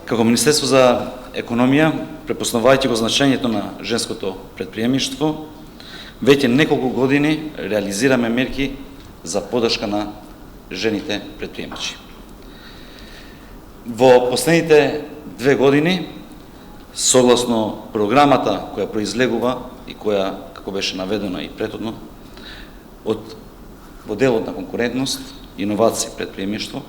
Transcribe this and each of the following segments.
Како Министерство за економија, препознавајќи го значењето на женското претприемништво, веќе неколку години реализираме мерки за поддршка на жените претприемачи. Во последните 2 години, согласно програмата која произлегува и која, како беше наведено и претhodно, во делот на конкурентност, иновации и претприемништво,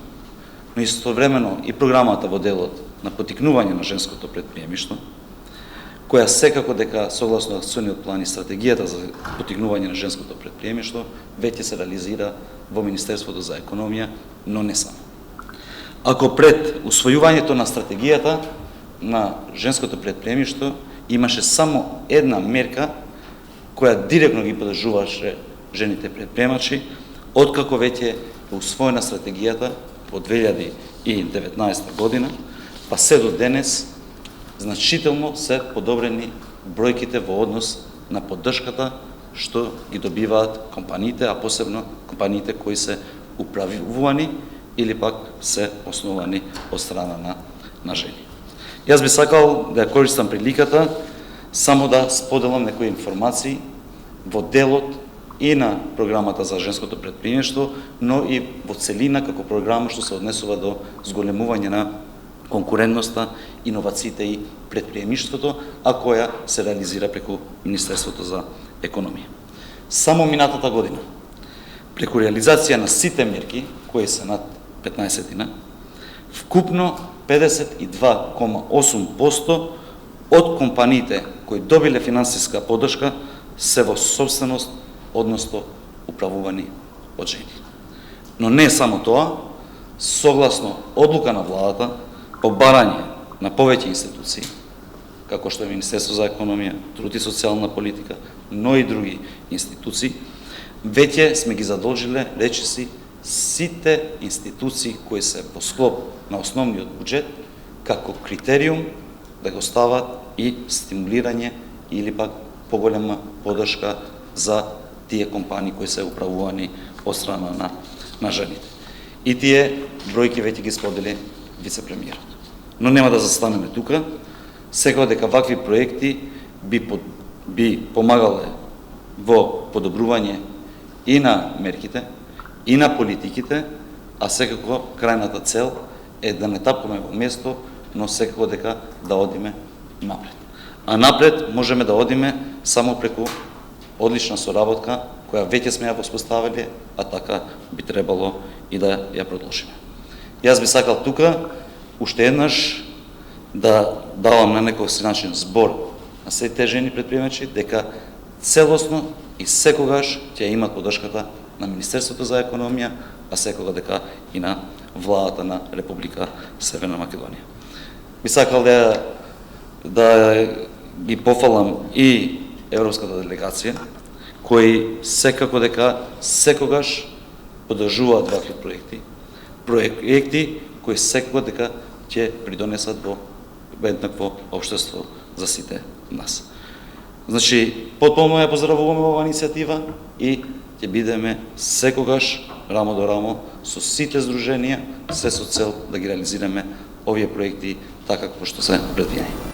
но истовремено и програмата во делот на поттикнување на женското претприемништво, која секако дека согласно акциониот план и стратегијата за поттикнување на женското претприемништво веќе се реализира во Министерството за економија, но не само. Ако пред усвојувањето на стратегијата на женското претприемништво имаше само една мерка која директно ги поддржуваше жените претприемачи, откако веќе е усвоена стратегијата од 2019 година, па се до денес, значително се подобрени бројките во однос на поддршката што ги добиваат компаниите, а посебно компаниите кои се управувани или пак се основани од страна на жени. Јас би сакал да ја користам приликата само да споделам некои информации во делот и на програмата за женското претприемништво, но и во целина како програма што се однесува до зголемување на конкурентноста, иновациите и претприемништвото, а која се реализира преку Министерството за економија. Само минатата година, преку реализација на сите мерки, кои се над 15-тина, вкупно 52,8% од компаниите кои добиле финансиска поддршка се во собственост, односно управувани од жени. Но не само тоа, согласно одлука на владата, по барање на повеќе институции, како што е Министерство за економија, труд и социјална политика, но и други институции, веќе сме ги задолжиле, речиси, сите институции кои се во склоп на основниот буџет, како критериум да го стават и стимулирање или пак поголема поддршка за тие компании кои се управувани од страна на жените. И тие бројки веќе ги сподели вице-премиерот. Но нема да застанеме тука. Секако дека вакви проекти би помагале во подобрување и на мерките, и на политиките, а секако крајната цел е да не тапкаме во место, но секако дека да одиме напред. А напред можеме да одиме само преку одлична соработка, која веќе сме ја воспоставили, а така би требало и да ја продолжиме. Јас би сакал тука уште еднаш да давам на некој начин збор на сите жени претприемачи дека целосно и секогаш ќе имат поддршката на Министерството за економија, а секогаш дека и на владата на Република Северна Македонија. Би сакал да ги пофалам и Европската делегација, кои секако дека секогаш поддржуваат вакви проекти кои секако дека ќе придонесат во еднакво општество за сите нас. Значи, потполно ја поздравуваме оваа иницијатива и ќе бидеме секогаш рамо до рамо со сите здруженија, се со цел да ги реализираме овие проекти така како што се предвидени.